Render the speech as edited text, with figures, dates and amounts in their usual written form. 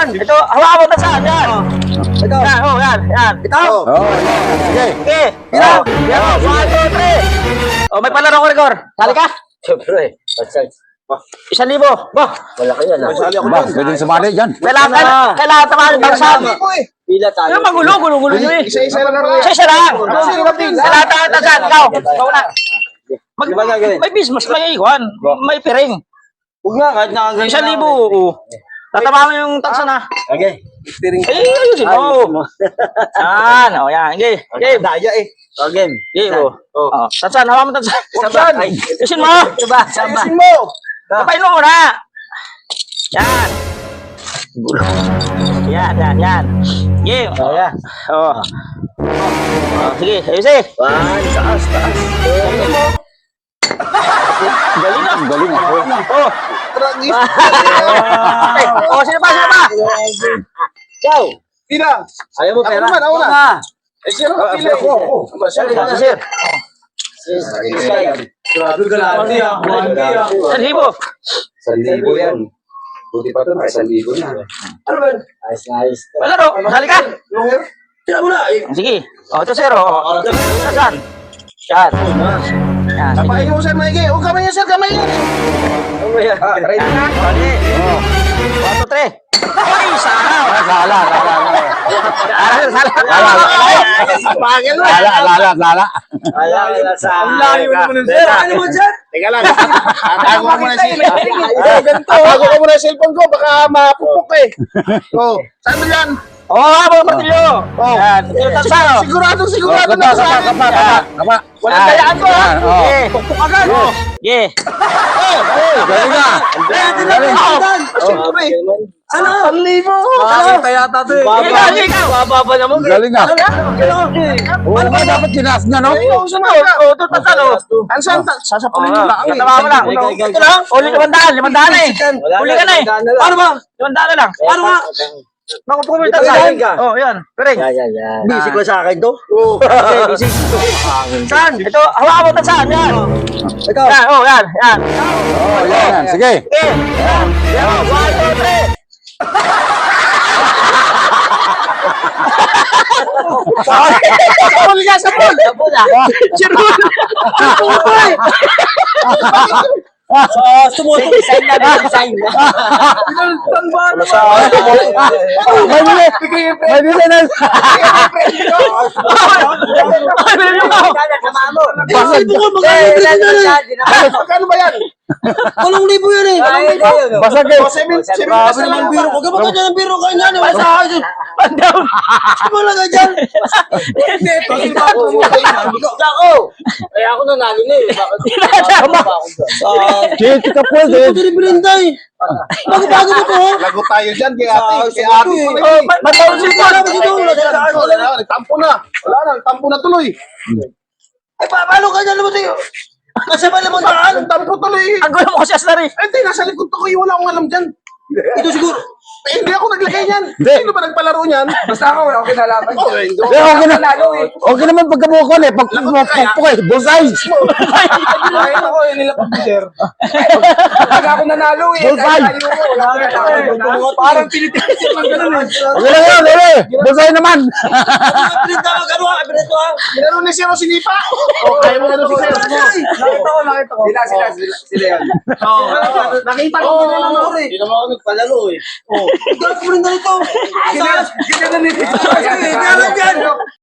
Saan? Ito, hawakan mo saan? Yan. Ito. Yan, oh, yan, yan. Ito. Sige. Sige. Yan, yan, 1, 2, 3. Oh, may palaro ko, Rigor. Sali ka? Siyempre. 1,000. Bah. Malaki yan. Sali ako dyan. Pwede sumali dyan. Kailangan tamahan ng bagsam. Pila tayo. Yung gulo nyo eh. Isa-isa lang. Isa lang. Kailangan tamahan saan? Ikaw. Ikaw na. Di ba gagawin? May business, may iwan. May piring. Huwag nga, kahit nakagawin 1,000. Oo. Tatama mo yung tansa na. Okay. Ayusin mo. Yan. O, yan. Game. Game. Daya eh. Okay. Game. O. Tansan. Hawa mo tansan. Saan? Ayusin mo. Saba. Ayusin mo. Kapain mo muna. Yan. Yan. Game. O, yan. O. Sige. Ayusin. Taas. Ayusin mo. Galing na. Galing ako. O. O, sino pa? Ciao. Pila. Ayaw mo pera? Ako na. Eh, sino ka pila? Ako. Sir. Grabe ka lang. Salibo. 1,000 yan. Buti pa ito, 1,000 na. Ano ba? Nice. Palaro. Sali ka. Tira mo na. Sige. O, ito sir. O. Saan? Yan. Yan. Tapain mo, sir, maigi. Huwag kamay yan, sir, kamay yan. Ready na? Sali. 1, 2, 3. Ay, sana. Sala. Ang layo naman nun, sir. Ano mo, sir? Teka lang. Tatago ko muna yung cellphone. Tatago ko muna yung cellphone ko. Baka mapupok eh. Oh, saan mo yan? Oo, mga martilyo. Yan. Yung tansa. Sigurado na sa akin. Kapa. Walang dayaan ko, ha? Sige. Pukpuk agad. Sige. Galing na. Siyempre. Ano? 1,000. Makakita yata ito eh. Bababa naman. Galing na. Oo nga, dapat ginaas niya, no? Oo, ito tansa, no? Ansan? Sasapulin mo lang. Tama mo lang. Ito lang. Uli 500 eh. Uli ka na eh. Paano ba? 500 na lang. Paano ba? Nakupo mo yung Ito, tansa. yan ka. Oh, yan. Piring. Yan. Busy ko sa akin to. Busy. Saan? Ito, hawakan mo tansa. Yan. Ito. Yan, oh, yan. Yan. Oh, yan. Sige. Sige. Yan. 1, 2, 3. Sapul ka, sapul. Sumusunod design na design. May bili na. Magkano ba yan? 8,000 yan eh. Basag eh. Grabe naman biro ko. Gaba ka dyan ang biro ka niyan. Wala sa akin. Wala ka dyan. Ako. Kaya ako nanalo na eh. Chito ka po, Ito rin bilinday. Bago-bago mo to. Lago tayo dyan kay ate. Kay ate. Matawag si Paul. Nagtampo na. Wala na, nagtampo na tuloy. Ay, paano ka dyan naman sa'yo? Kasama naman daan. Nagtampo tuloy. Ang gulo mo kasi aslar eh. Hindi, nasa likod ko kayo. Wala akong alam dyan. Ito siguro. Hindi ako naglagay niyan. Hindi. Sino ba nagpalaro niyan? Basta ako, okay na laban. Okay naman pagkabuko eh. Pagpupok eh. Bonsai. Kahit ako, yun nila pag-teacher. Pag ako nanalo eh. Bullseye. Parang Pilipinas lang ganun eh. Okay lang yun. Bonsai naman. Pinita ka gano'n. Pinito ha. Nilaro ni Siro Sinipa. O, kaya mo ganun si Siro. Nakita ko. Sila yan. Nakita ko. Hindi naman ako nagpalaro eh. Ikaw, rin ganito. Ganun eh. Ganun dyan.